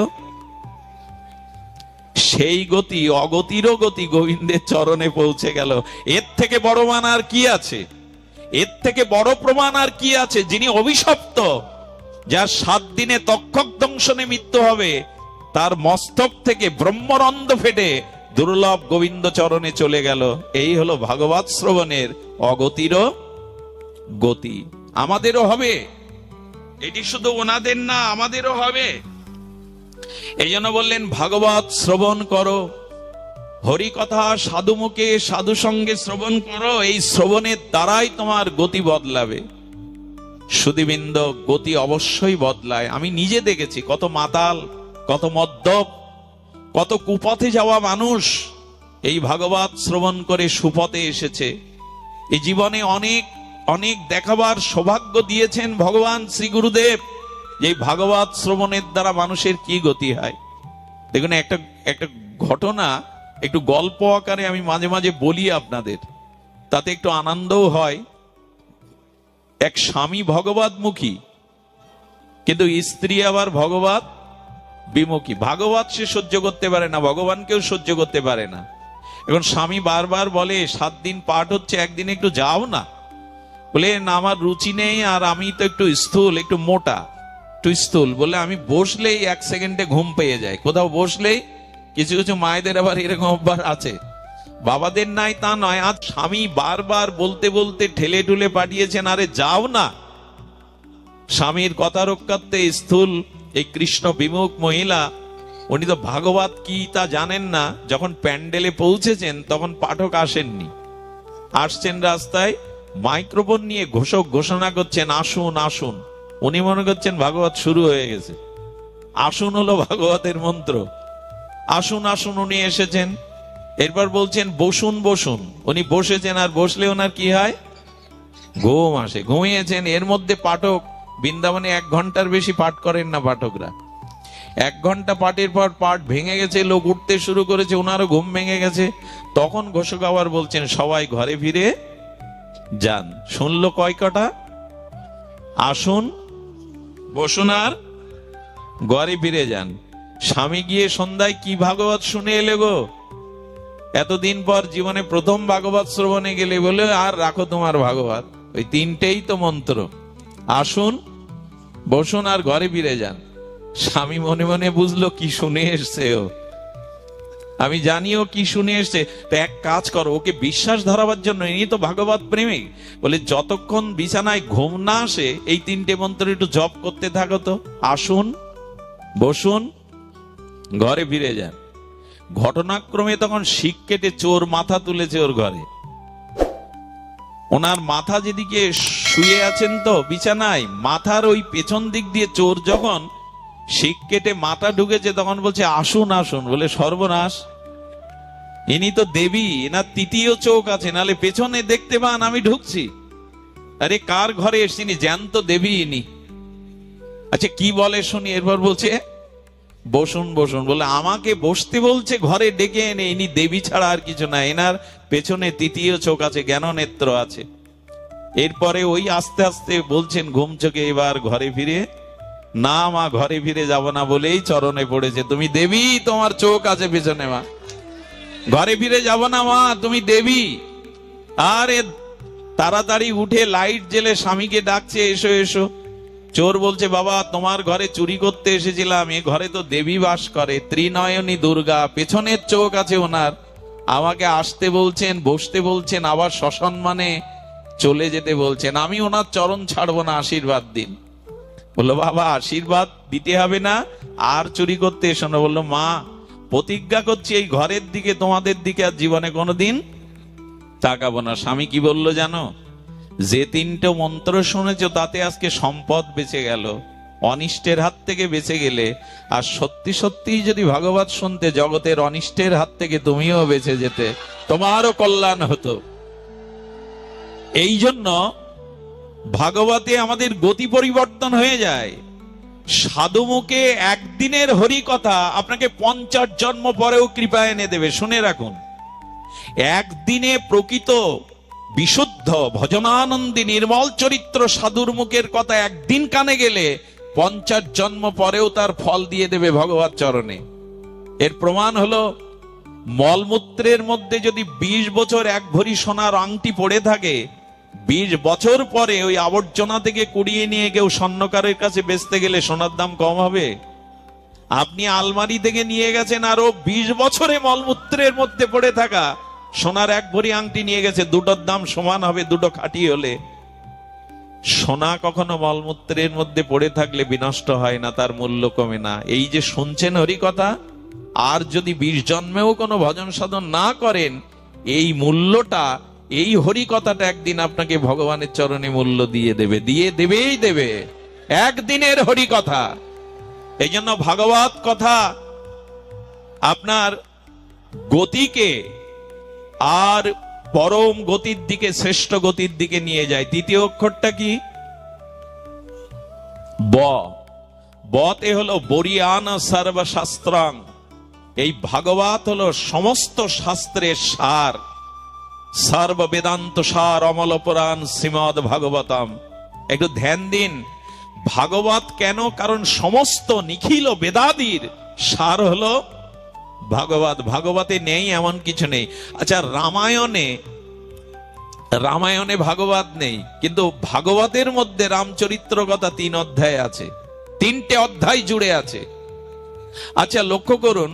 সেই গতি অগতিরও গতি গোবিন্দের চরণে পৌঁছে গেল। এর থেকে বড় মান আর কি আছে? এর থেকে বড় প্রমাণ আর কি আছে? যিনি অভিশপ্ত, যার 7 দিনে তক্ষক দংশনে মৃত্যু হবে, তার মস্তক থেকে ব্রহ্মরন্ধ্র ফেটে দুর্লভ গোবিন্দ চরণে চলে গেল। এই হলো ভাগবত শ্রবণের অগতিরও গতি। আমাদেরও হবে, এটি শুধু ওনাদের না, আমাদেরও হবে। এই জন্য বললেন ভাগবত শ্রবণ করো, হরি কথা সাধু মুখে সাধু সঙ্গে শ্রবণ করো। এই শ্রবণের দ্বারাই তোমার গতি বদলাবে। সুধীবৃন্দ, গতি অবশ্যই বদলায়। আমি নিজে দেখেছি কত মাতাল, কত মদ্যপ, কত কুপথে যাওয়া মানুষ এই ভাগবত শ্রবণ করে সুপথে এসেছে। এই জীবনে অনেক অনেক দেখাবার সৌভাগ্য দিয়েছেন ভগবান শ্রী গুরুদেব। যে ভাগবত শ্রবণের দ্বারা মানুষের কি গতি হয়। দেখুন একটা একটা ঘটনা একটু গল্প আকারে আমি মাঝে মাঝে বলি আপনাদের, তাতে একটু আনন্দও হয়। এক স্বামী ভগবতমুখী, কিন্তু স্ত্রী আবার ভগবত বিমুখী। ভাগবত সে সহ্য করতে পারে না, ভগবানকেও সহ্য করতে পারে না। এখন স্বামী বারবার বলে 7 দিন পাঠ হচ্ছে, একদিন একটু যাও না। বলে না আমার রুচি নেই, আর আমি তো একটু স্থূল, একটু মোটা, একটু স্থূল। বলে আমি বসলেই 1 সেকেন্ডে ঘুম পেয়ে যায়। কোথাও বসলেই, কিছু কিছু মায়েদের আবার এরকম অভ্যাস আছে, বাবাদের নাই তা নয়। আজ স্বামী বারবার বলতে বলতে ঠেলে ঠুলে পাঠিয়েছেন, আরে যাও না। স্বামীর কথা রক্ষার্থে স্থূল এই কৃষ্ণ বিমুখ মহিলা, উনি তো ভাগবত কি তা জানেন না। যখন প্যান্ডেলে পৌঁছেছেন তখন পাঠক আসেননি, আসছেন রাস্তায় মাইক্রোফোন নিয়ে ঘোষক ঘোষণা করছেন, আসুন আসুন। উনি মনে করছেন ভাগবত শুরু হয়ে গেছে। আসুন হলো ভাগবতের মন্ত্র। আসুন আসুন উনি এসেছেন। এরপর বলছেন বসুন বসুন, উনি বসেছেন, আর বসলে ওনার কি হয়, ঘুম আসে, ঘুমিয়েছেন। এর মধ্যে পাঠক, বৃন্দাবনে 1 ঘন্টার বেশি পাঠ করেন না পাঠকরা। 1 ঘন্টা পাঠের পর পাঠ ভেঙে গেছে, লোক উঠতে শুরু করেছে, ওনারও ঘুম ভেঙে গেছে। তখন ঘোষক আবার বলছেন সবাই ঘরে ফিরে যান। শুনলো কয় কটা, আসুন বসুন আর ঘরে ফিরে যান। স্বামী গিয়ে সন্ধ্যায় কি ভাগবত শুনে এলে গো, এতদিন পর জীবনে প্রথম ভাগবত শ্রবণে গেলে বলে আর রাখো তোমার ভাগবত, ওই 3টেই তো মন্ত্র, আসুন বসুন আর ঘরে ফিরে যান। স্বামী মনে মনে বুঝলো কি শুনে এসছে ও, আমি জানিও কি শুনে এসছে। তো এক কাজ করো, ওকে বিশ্বাস ধরাবার জন্য, ইনি তো ভাগবত প্রেমিক, বলে যতক্ষণ বিছানায় ঘুম না আসে এই 3টে মন্ত্র একটু জপ করতে থাকো তো, আসুন বসুন ঘরে ফিরে যান। ঘটনাক্রমে তখন শিক কেটে চোর মাথা তুলেছে ওর ঘরে। ওনার মাথা যেদিকে শুয়ে আছেন তো বিছানায়, মাথার ওই পেছন দিক দিয়ে চোর যখন শিক কেটে মাথা ঢুকেছে তখন বলছে আসুন আসুন, বলে সর্বনাশ, ইনি তো দেবী, এনার 3য় চোখ আছে, নালে পেছনে দেখতে পান আমি ঢুকছি। আরে কার ঘরে এসছিনি, জ্যান্ত দেবী ইনি। আচ্ছা কি বলে শুনি। এরপর বলছে বসুন বসুন, বলে আমাকে বসতে বলছে, ঘরে ডেকে এনে, ইনি দেবী ছাড়া আর কিছু না, এনার পেছনে 3য় চোখ আছে, জ্ঞান নেত্র আছে। এরপরে ওই আস্তে আস্তে বলছেন ঘুম চোখে, এবার ঘরে ফিরে, না মা ঘরে ফিরে যাব না বলেই চরণে পড়েছে, তুমি দেবী, তোমার চোখ আছে পেছনে মা, ঘরে ফিরে যাব না মা, তুমি দেবী। আরে তাড়াতাড়ি উঠে লাইট জেলে স্বামীকে ডাকছে, এসো এসো। চোর বলছে বাবা তোমার ঘরে চুরি করতে এসেছিলাম, এ ঘরে তো দেবী বাস করে, ত্রিনয়নী দুর্গা, পেছনের চোখ আছে ওনার, আমাকে আসতে বলছেন, বসতে বলছেন, আবার সসম্মানে চলে যেতে বলছেন, আমি ওনার চরণ ছাড়বো না, আশীর্বাদ দিন। বললো বাবা আশীর্বাদ দিতে হবে না, আর চুরি করতে এসো না। বললো মা প্রতিজ্ঞা করছি এই ঘরের দিকে তোমাদের দিকে আর জীবনে কোনোদিন তাকাবো না। স্বামী কি বললো জানো, যে 3টে মন্ত্র শুনেছো তাতে আজকে সম্পদ বেঁচে গেল, অনিষ্টের হাত থেকে বেঁচে গেলে, আর সত্যি সত্যি যদি ভাগবত শুনতে জগতের অনিষ্টের হাত থেকে তুমিও বেঁচে যেতে, তোমারও কল্যাণ হতো। এই জন্য ভাগবতে আমাদের গতি পরিবর্তন হয়ে যায়। সাধুমুখে একদিনের হরি কথা আপনাকে 50 জন্ম পরেও কৃপা এনে দেবে। শুনে রাখুন, একদিনে প্রকৃত বিশুদ্ধ ভজনানন্দী নির্মল চরিত্র সাধুর মুখের কথা একদিন কানে গেলে 50 জন্ম পরেও তার ফল দিয়ে দেবে ভগবত চরণে। এর প্রমাণ হলো, মলমূত্রের মধ্যে যদি 20 বছর 1 ভরি সোনার আংটি পড়ে থাকে, 20 বছর পরে ওই আবর্জনা থেকে কুড়িয়ে নিয়ে কেউ স্বর্ণকারের কাছে বেচতে গেলে সোনার দাম কম হবে? আপনি আলমারি থেকে নিয়ে গেছেন, আরো 20 বছরে মলমূত্রের মধ্যে পড়ে থাকা সোনার 1 ভরি আংটি নিয়ে গেছে, দুটোর দাম সমান হবে, দুটো খাঁটি হলে। সোনা কখনো মলমূত্রের মধ্যে পড়ে থাকলে বিনষ্ট হয় না, তার মূল্য কমে না। এই যে শুনছেন হরি কথা, আর যদি 20 জন্মেও কোনো ভজন সাধন না করেন, এই মূল্যটা, এই হরি কথাটা একদিন আপনাকে ভগবানের চরণে মূল্য দিয়ে দেবে, দিয়ে দেবেই দেবে, একদিনের হরি কথা। এই জন্য ভাগবত কথা আপনার গতিকে আর পরম গতির দিকে, শ্রেষ্ঠ গতির দিকে নিয়ে যায়। 3য় অক্ষরটা কি? ব। বতে হলো বরিয়ান সর্বশাস্ত্রাং। এই ভাগবত হলো সমস্ত শাস্ত্রের সার, সর্ব বেদান্ত সার, অমল পুরাণ শ্রীমদ ভাগবতম। একটু ধ্যান দিন, ভাগবত কেন? কারণ সমস্ত নিখিল বেদাদির সার হলো ভাগবত। ভাগবতে নেই এমন কিছু নেই। আচ্ছা রামায়ণে ভাগবত নেই, কিন্তু ভাগবতের মধ্যে রামচরিত্র কথা 3 অধ্যায় আছে, 3টে অধ্যায় জুড়ে আছে। আচ্ছা লক্ষ্য করুন,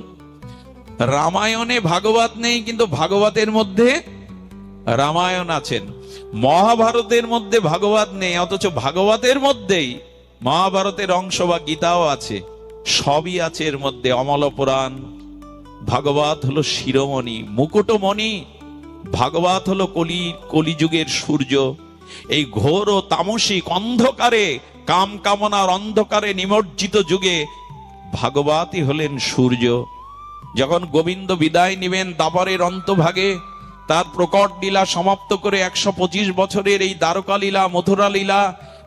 রামায়ণে ভাগবত নেই কিন্তু ভাগবতের মধ্যে রামায়ণ আছেন। মহাভারতের মধ্যে ভাগবত নেই, অথচ ভাগবতের মধ্যেই মহাভারতের অংশ বা গীতাও আছে, সবই আছে এর মধ্যে। অমল পুরাণ। ভাগবত হলো শিরোমণি, মুকুটমণি। ভাগবত হলো কলিযুগের সূর্য। এই ঘোর ও তামসিক অন্ধকারে, কাম কামনার অন্ধকারে নিমজ্জিত যুগে ভাগবতই হলেন সূর্য। যখন গোবিন্দ বিদায় নেবেন দাপরের অন্তভাগে, তার প্রকট লীলা সমাপ্ত করে 125 বছরের এই দ্বারকা লীলা, মথুরা লীলা,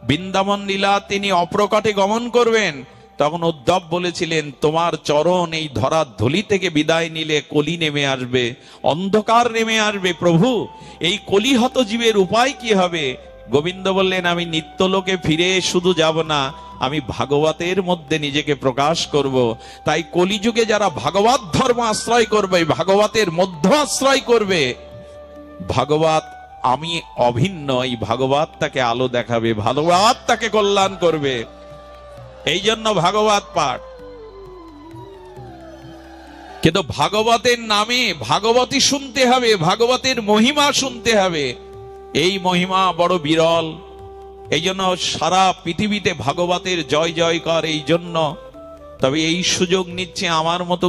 বৃন্দাবন লীলা তিনি অপ্রকটে গমন করবেন। তখন উদ্ধব বলেছিলেন, তোমার চরণ এই ধরার ধুলি থেকে বিদায় নিলে কলি নেমে আসবে, অন্ধকার নেমে আসবে প্রভু, এই কলিহত জীবের উপায় কি হবে? গোবিন্দ বললেন, আমি নিত্যলোকে ফিরে শুধু যাব না, আমি ভাগবতের মধ্যে নিজেকে প্রকাশ করব। তাই কলিযুগে যারা ভাগবত ধর্ম আশ্রয় করবে, ভাগবতের মধ্য আশ্রয় করবে, ভাগবত আমি অভিন্ন, এই ভাগবত তাকে আলো দেখাবে, ভাগবত তাকে কল্যাণ করবে। এই জন্য ভাগবত পাঠ। কিন্তু ভাগবতের নামে ভাগবতী শুনতে হবে, ভাগবতের মহিমা শুনতে হবে। এই মহিমা বড় বিরল। এই জন্য সারা পৃথিবীতে ভাগবতের জয় জয়কার। এই জন্য তবে এই সুযোগ নিচ্ছে আমার মতো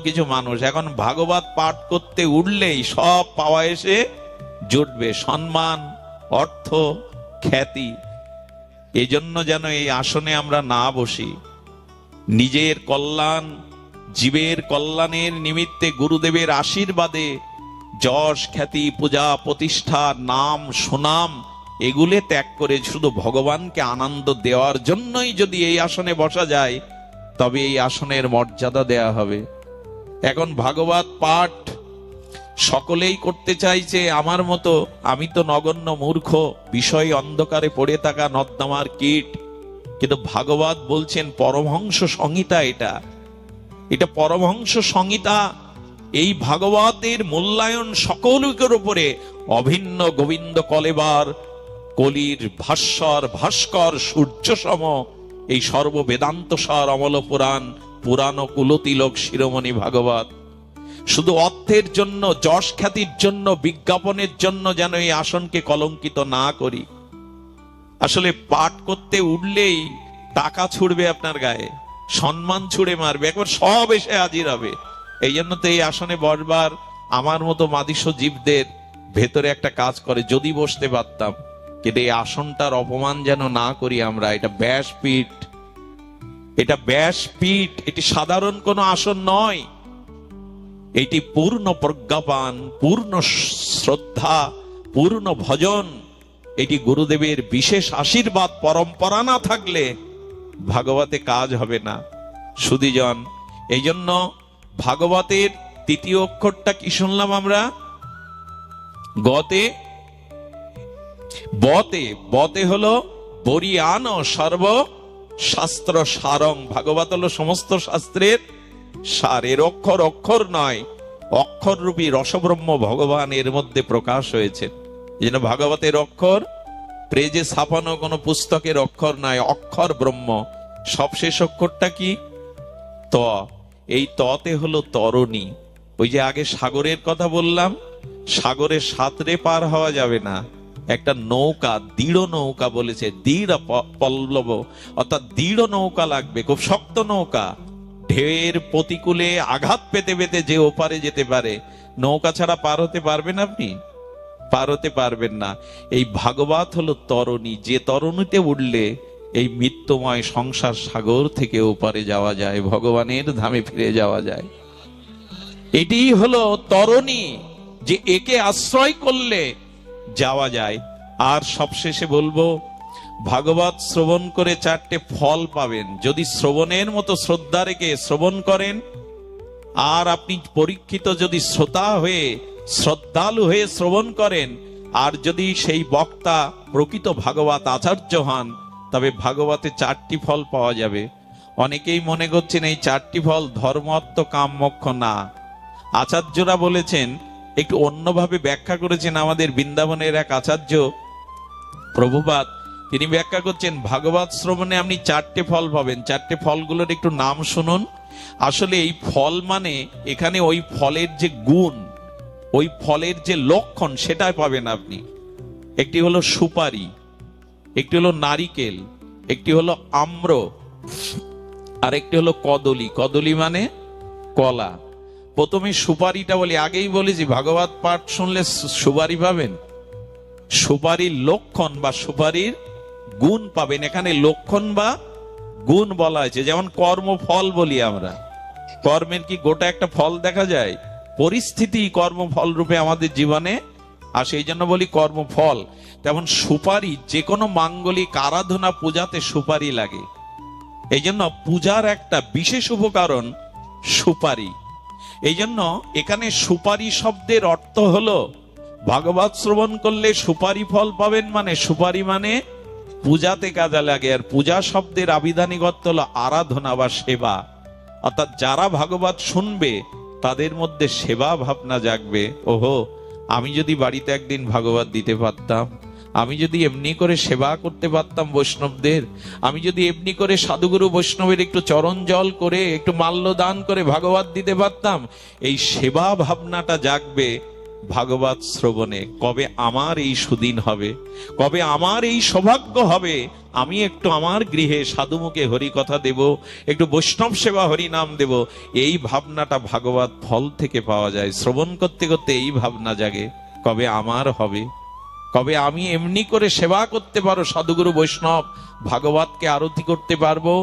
কিছু মানুষ। এখন ভাগবত পাঠ করতে উঠলেই সব পাওয়া এসে জুটবে, সম্মান, অর্থ, খ্যাতি। এই জন্য যেন এই আসনে আমরা না বসি। নিজের কল্যাণ, জীবের কল্যাণের নিমিত্তে গুরুদেবের আশীর্বাদে যশ, খ্যাতি, পূজা, প্রতিষ্ঠা, নাম, সুনাম এগুলো ত্যাগ করে শুধু ভগবানকে আনন্দ দেওয়ার জন্যই যদি এই আসনে বসা যায়, তবে এই আসনের মর্যাদা দেয়া হবে। এখন ভাগবত পাঠ সকলেই করতে চাইছে আমার মতো। আমি তো নগণ্য মূর্খ, বিষয় অন্ধকারে পড়ে থাকা নর্দমার কীট। কিন্তু ভাগবত বলছেন পরমহংস সংহিতা, এটা পরমহংস সংহিতা। এই ভাগবতের মূল্যায়ন সকলের উপরে অভিন্ন। গোবিন্দ কলেবার, কলির ভাস্কর সূর্য সম এই সর্ব বেদান্ত সার অমল পুরাণ, পুরাণ কুলতিলক শিরোমণি ভাগবত। শুধু অর্থের জন্য, যশ খ্যাতির জন্য, বিজ্ঞাপনের জন্য যেন এই আসনকে কলঙ্কিত না করি। আসলে পাঠ করতে উঠলেই টাকা ছুড়বে আপনার গায়ে, সম্মান ছুড়ে মারবে, একবার সব এসে হাজির হবে। এই জন্য তো এই আসনে বসবার আমার মতো মাদিস্য জীবদের ভেতরে একটা কাজ করে, যদি বসতে পারতাম। কিন্তু এই আসনটার অপমান যেন না করি আমরা। এটা ব্যাসপীঠ, এটি সাধারণ কোনো আসন নয়। এটি পূর্ণ প্রজ্ঞাপান, পূর্ণ শ্রদ্ধা, পূর্ণ ভজন। এটি গুরুদেবের বিশেষ আশীর্বাদ। পরম্পরা না থাকলে ভাগবতে কাজ হবে না সুধীজন। এই জন্য ভাগবতের তৃতীয় অক্ষরটা কি শুনলাম আমরা? গতে, বতে হলো বরিয়ান সর্ব শাস্ত্র সারং। ভাগবত হলো সমস্ত শাস্ত্রের সার। এর অক্ষর নয়, অক্ষর রূপী রসব্রহ্ম ভগবান এর মধ্যে প্রকাশ হয়েছে। এই জন্য ভাগবতের অক্ষর প্রেজে ছাপানো কোনো পুস্তকের অক্ষর নয়, অক্ষর ব্রহ্ম। সবশেষ অক্ষরটা কি? ত। এই ততে হলো তরণী। ওই যে আগে সাগরের কথা বললাম, সাগরে সাঁতরে পার হওয়া যাবে না। একটা নৌকা, দৃঢ় নৌকা বলেছে, দৃঢ় পল্লব, অর্থাৎ দৃঢ় নৌকা লাগবে, খুব শক্ত নৌকা। ঢেউয়ের প্রতিকূলে আঘাত পেতে পেতে যে ওপারে যেতে পারে, নৌকা ছাড়া পার হতে পারবেন আপনি? পার হতে পারবেন না। এই ভাগবত হলো তরণী, যে তরণীতে উঠলে এই মৃত্যুময় সংসার সাগর থেকে ওপারে যাওয়া যায়, ভগবানের ধামে ফিরে যাওয়া যায়। এটি হলো তরণী, যে একে আশ্রয় করলে যাওয়া যায়। আর সবশেষে বলবো, ভাগবত শ্রবণ করে 4টে ফল পাবেন যদি শ্রবণের মতো শ্রদ্ধা রেখে শ্রবণ করেন। আর আপনি পরীক্ষিত যদি শ্রোতা হয়ে, শ্রদ্ধালু হয়ে শ্রবণ করেন, আর যদি সেই বক্তা প্রকৃত ভাগবত আচার্য হন, তবে ভাগবতে 4টি ফল পাওয়া যাবে। অনেকেই মনে করছেন এই 4টি ফল ধর্ম, অর্থ, কাম, মোক্ষ। না, আচার্যরা বলেছেন, একটু অন্যভাবে ব্যাখ্যা করেছেন আমাদের বৃন্দাবনের এক আচার্য প্রভুপাদ। তিনি ব্যাখ্যা করছেন, ভাগবত শ্রবণে আপনি 4টে ফল পাবেন। 4টে ফলগুলোর একটু নাম শুনুন। আসলে এই ফল মানে এখানে ওই ফলের যে গুণ, ওই ফলের যে লক্ষণ, সেটাই পাবেন আপনি। একটি হলো সুপারি, একটি হলো নারিকেল, একটি হলো আম্র, আর একটি হলো কদলী। কদলী মানে কলা। প্রথমে সুপারিটা বলি, আগেই বলেছি ভাগবত পাঠ শুনলে সুপারি পাবেন, সুপারির লক্ষণ বা সুপারির গুণ পাবেন। এখানে লক্ষণ বা গুণ বলা হয়েছে। যেমন কর্মফল বলি আমরা, কর্মের কি গোটা একটা ফল দেখা যায়? পরিস্থিতি কর্মফল রূপে আমাদের জীবনে আর সেই জন্য বলি কর্মফল। তেমন সুপারি, যে কোনো মাঙ্গলিক আরাধনা পূজাতে সুপারি লাগে। এই জন্য পূজার একটা বিশেষ উপকরণ সুপারি। এই জন্য এখানে সুপারি শব্দের অর্থ হলো ভাগবত শ্রবণ করলে সুপারি ফল পাবেন, মানে সুপারি মানে পূজাতে কাজে লাগে। আর পূজা শব্দের আবিধানিক অর্থ হলো আরাধনা বা সেবা। অর্থাৎ যারা ভাগবত শুনবে তাদের মধ্যে সেবা ভাবনা জাগবে। ওহো, আমি যদি বাড়িতে একদিন ভাগবত দিতে পারতাম, আমি যদি এমনি করে সেবা করতে পারতাম বৈষ্ণবদের, আমি যদি এমনি করে সাধুগুরু বৈষ্ণবের একটু চরণ জল করে একটু মাল্য দান করে ভাগবত দিতে পারতাম, এই সেবা ভাবনাটা জাগবে ভাগবত শ্রবণে। কবে আমার এই সুদিন হবে, কবে আমার এই সৌভাগ্য হবে, আমি একটু আমার গৃহে সাধুমুখে হরি কথা দেব, একটু বৈষ্ণব সেবা হরি নাম দেব। এই ভাবনাটা ভাগবত ফল থেকে পাওয়া যায়। শ্রবণ করতে করতে এই ভাবনা জাগে, কবে আমার হবে, কবে আমি এমনি করে সেবা করতে পারো সাধুগুরু বৈষ্ণব, ভাগবতকে আরতি করতে পারবো,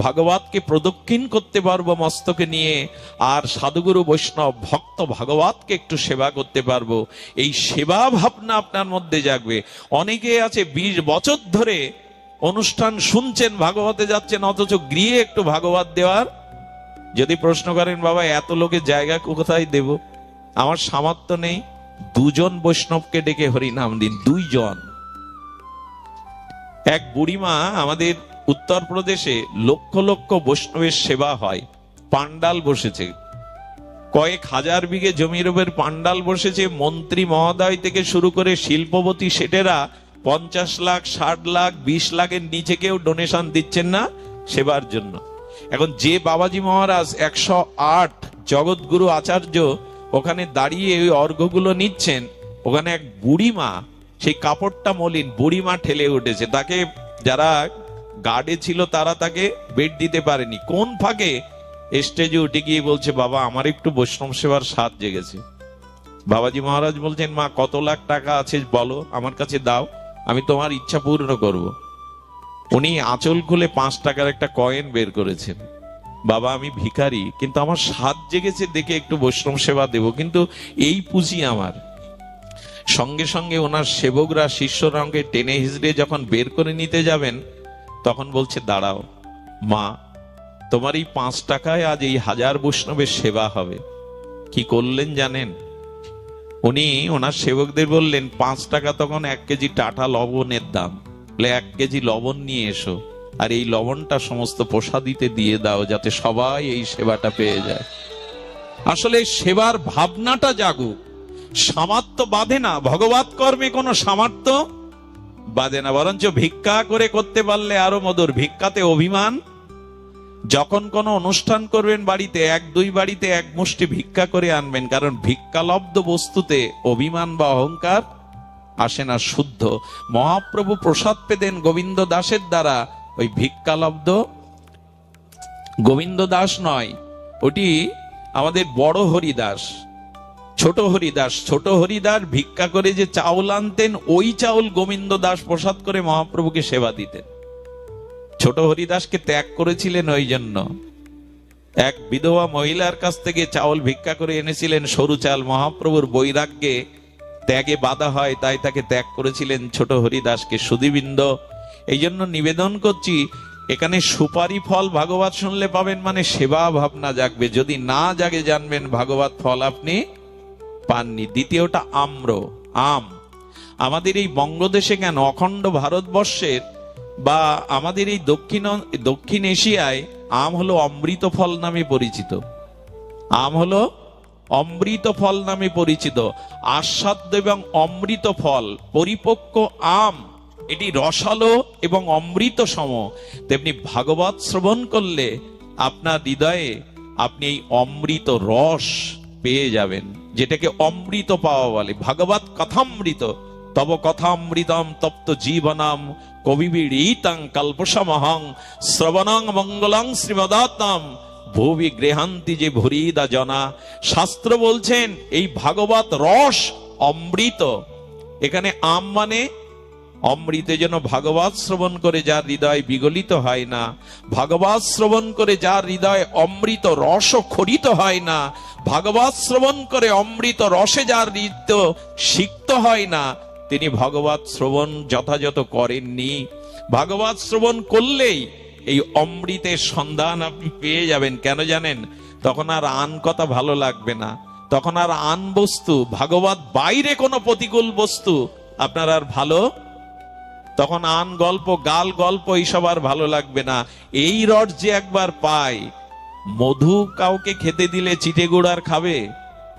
ভাগবতকে প্রদক্ষিণ করতে পারবো মস্তকে নিয়ে, আর সাধুগুরু বৈষ্ণব ভক্ত ভাগবতকে একটু সেবা করতে পারবো। এই সেবা ভাবনা আপনার মধ্যে জাগবে। অনেকে আছে 20 বছর ধরে অনুষ্ঠান শুনছেন, ভাগবতে যাচ্ছেন, অথচ গৃহে একটু ভাগবত দেওয়ার যদি প্রশ্ন করেন, বাবা এত লোকের জায়গা কোথায় দেব, আমার সামর্থ্য নেই, 2 জন বৈষ্ণবকে ডেকে হরি নাম দিন। 2 জন। এক বুড়িমা, আমাদের উত্তরপ্রদেশে লক্ষ লক্ষ বৈষ্ণবের সেবা হয়, পান্ডাল বসেছে, কয়েক হাজার বিঘে জমির উপর পান্ডাল বসেছে। মন্ত্রী মহোদয় থেকে শুরু করে শিল্পপতি শেঠেরা 50 লাখ, 60 লাখ, 20 লাখের নিচে কেউ ডোনেশন দিচ্ছেন না সেবার জন্য। এখন যে বাবাজি মহারাজ 108 জগৎগুরু আচার্য ওখানে দাঁড়িয়ে ওই অর্ঘ্যগুলো নিচ্ছেন, ওখানে এক বুড়িমা, সেই কাপড়টা মলিন, বুড়িমা ঠেলে উঠেছে। তাকে যারা গার্ডে ছিল তারা তাকে বেড দিতে পারেনি। কোন ফাঁকে স্টেজে উঠে গিয়ে বলছে, বাবা আমার একটু বৈষ্ণব সেবার স্বাদ জেগেছে। বাবাজি মহারাজ বলছেন, মা কত লাখ টাকা আছে বলো, আমার কাছে দাও, আমি তোমার ইচ্ছা পূর্ণ করব। উনি আঁচল খুলে 5 টাকার একটা কয়েন বের করেছেন। বাবা আমি ভিখারি, কিন্তু আমার স্বাদ জেগেছে দেখে একটু বৈষ্ণব সেবা দেব, কিন্তু এই পুঁজি আমার। সঙ্গে সঙ্গে ওনার সেবকরা শিষ্যরাকে টেনে হিজড়ে যখন বের করে নিতে যাবেন, তখন বলছে, দাঁড়াও মা, তোমার এই 5 টাকায় আজ এই 1000 বৈষ্ণবের সেবা হবে। কি করলেন জানেন? উনি ওনার সেবকদের বললেন, 5 টাকা তখন 1 কেজি টাটা লবণের দাম, 1 কেজি লবণ নিয়ে এসো, আর এই লবণটা সমস্ত প্রসাদিতে দিয়ে দাও, যাতে সবাই এই সেবাটা পেয়ে যায়। আসলে সেবার ভাবনাটা জাগুক। সামর্থ্য বাঁধে না, ভগবত কর্মে কোনো সামর্থ্য বাঁধে না, বরঞ্চ ভিক্ষা করে করতে পারলে আরো মধুর। ভিক্ষাতে অভিমান। যখন কোনো অনুষ্ঠান করবেন বাড়িতে, 1-2 বাড়িতে 1 মুষ্টি ভিক্ষা করে আনবেন, কারণ ভিক্ষালব্ধ বস্তুতে অভিমান বা অহংকার আসে না, শুদ্ধ। মহাপ্রভু প্রসাদ পেতেন গোবিন্দ দাসের দ্বারা, ওই ভিক্ষালব্ধ গোবিন্দ দাস নয়, ওটি আমাদের বড় হরিদাস, ছোট হরিদাস। ছোট হরিদাস ভিক্ষা করে যে চাউল আনতেন, ওই চাউল গোবিন্দ দাস প্রসাদ করে মহাপ্রভুকে সেবা দিতেন। ছোট হরিদাসকে ত্যাগ করেছিলেন ওই জন্য। এক বিধবা মহিলার কাছ থেকে চাউল ভিক্ষা করে এনেছিলেন, সরু চাল। মহাপ্রভুর বৈরাগ্যে ত্যাগে বাধা হয়, তাই তাকে ত্যাগ করেছিলেন ছোট হরিদাসকে। সুধীবৃন্দ, এই জন্য নিবেদন করছি, এখানে সুপারি ফল ভাগবত শুনলে পাবেন, মানে সেবা ভাবনা জাগবে। যদি না জাগে জানবেন ভাগবত ফল আপনি পাননি। দ্বিতীয়টা আম্র, আম। আমাদের এই বঙ্গদেশে কেন, অখণ্ড ভারতবর্ষের বা আমাদের এই দক্ষিণ এশিয়ায় আম হলো অমৃত ফল নামে পরিচিত। আম হলো অমৃত ফল নামে পরিচিত। আস্বাদ্য এবং অমৃত ফল, পরিপক্ক আম, এটি রসালো এবং অমৃত সম। তেমনি ভাগবত শ্রবণ করলে আপনার হৃদয়ে আপনি এই অমৃত রস পেয়ে যাবেন, যেটাকে অমৃত পাওয়া বলে। ভাগবত কথামৃত, তব কথামৃতম তপ্ত জীবনাম কবিবিড়িতং কল্পসমহং শ্রবণং মঙ্গলং শ্রীমদাত্তম ভুবি গৃহান্তি যে ভুরিদা জনা। শাস্ত্র বলছেন এই ভাগবত রস অমৃত। এখানে আম মানে অমৃতে যেন ভাগবত শ্রবণ করে যার হৃদয় বিগলিত হয় না, ভাগবত শ্রবণ করে যার হৃদয় অমৃত রস খরিত হয় না, ভাগবত শ্রবণ করে অমৃত রসে যার হৃদয় সিক্ত হয় না, তিনি ভাগবত শ্রবণ যথাযথ করেননি। ভাগবত শ্রবণ করলেই এই অমৃতের সন্ধান আপনি পেয়ে যাবেন। কেন জানেন? তখন আর আন কথা ভালো লাগবে না, তখন আর আন বস্তু, ভাগবত বাইরে কোনো প্রতিকূল বস্তু আপনার আর ভালো, তখন আন গল্প গাল গল্প এইসব আর ভালো লাগবে না। এই রস যে একবার পায়, মধু কাউকে খেতে দিলে চিটে গুড় আর খাবে?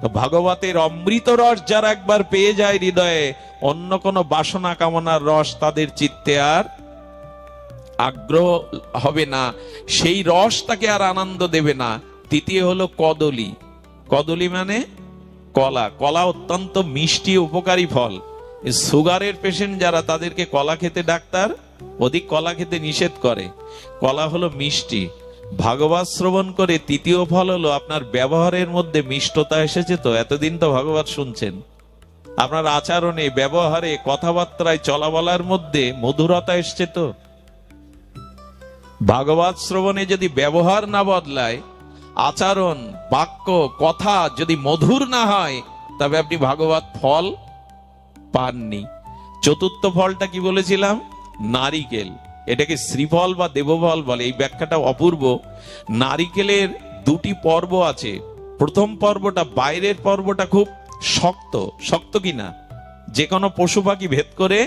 তো ভাগবতের অমৃত রস যারা একবার পেয়ে যায় হৃদয়ে, অন্য কোনো বাসনা কামনার রস তাদের চিত্তে আর আগ্রহ হবে না, সেই রস তাকে আর আনন্দ দেবে না। তৃতীয় হলো কদলী। কদলী মানে কলা। কলা অত্যন্ত মিষ্টি উপকারী ফল। সুগারের পেশেন্ট যারা, তাদেরকে কলা খেতে ডাক্তার অধিক কলা খেতে নিষেধ করে। কলা হলো মিষ্টি। ভাগবত শ্রবণ করে তৃতীয় ফল হলো আপনার ব্যবহারের মধ্যে মিষ্টতা এসেছে। তো এতদিন তো ভাগবত শুনছেন, আপনার আচরণে, ব্যবহারে, কথাবার্তায়, চলা বলার মধ্যে মধুরতা এসছে। তো ভাগবত শ্রবণে যদি ব্যবহার না বদলায়, আচরণ, বাক্য, কথা যদি মধুর না হয়, তবে আপনি ভাগবত ফল পাননি। চতুর্থ ফলটা কি বলেছিলাম? নারিকেল। এটাকে শ্রীফল বা দেবফল বলে। এই ব্যাখ্যাটা অপূর্ব। নারিকেলের দুটি পর্ব আছে। প্রথম পর্বটা, বাইরের পর্বটা খুব শক্ত। শক্ত কিনা যে কোনো পশু পাখি ভেদ করে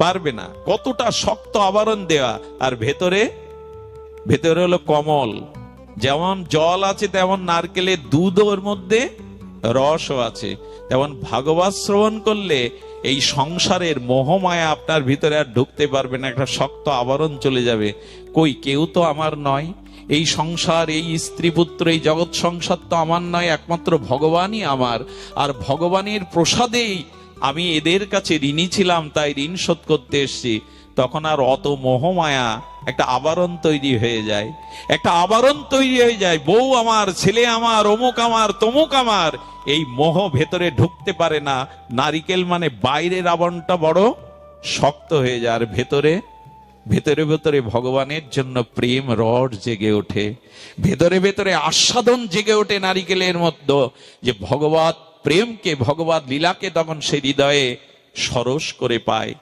পারবে না, কতটা শক্ত আবরণ দেওয়া। আর ভেতরে হলো কমল। যেমন জল আছে, তেমন নারকেলের দুধ, ওর মধ্যে রসও আছে। তেমন ভাগবত শ্রবণ করলে এই সংসারের মোহমায়া আপনার ভিতরে আর ঢুকতে পারবে না। একটা শক্ত আবরণ চলে যাবে। কই, কেউ তো আমার নয়, এই সংসার, এই স্ত্রী পুত্র, এই জগৎ সংসার তো আমার নয়, একমাত্র ভগবানই আমার। আর ভগবানের প্রসাদেই আমি এদের কাছে ঋণী ছিলাম, তাই ঋণ শোধ করতে এসছি। তখন আর অত মোহমায়া, একটা আবরণ তৈরি হয়ে যায়। একটা আবরণ তৈরি হয়ে যায়। বউ আমার, ছেলে আমার, অমুক আমার, তমুক আমার, এই মোহ ভেতরে ঢুকতে পারে না। নারিকেল মানে বাইরের আবরণটা বড় শক্ত হয়ে যায়, আর ভেতরে ভেতরে ভগবানের জন্য প্রেম রস জেগে ওঠে। ভেতরে ভেতরে আস্বাদন জেগে ওঠে নারিকেলের মধ্যে, যে ভগবত প্রেমকে, ভগবত লীলাকে তখন সে হৃদয়ে সরস করে পায়।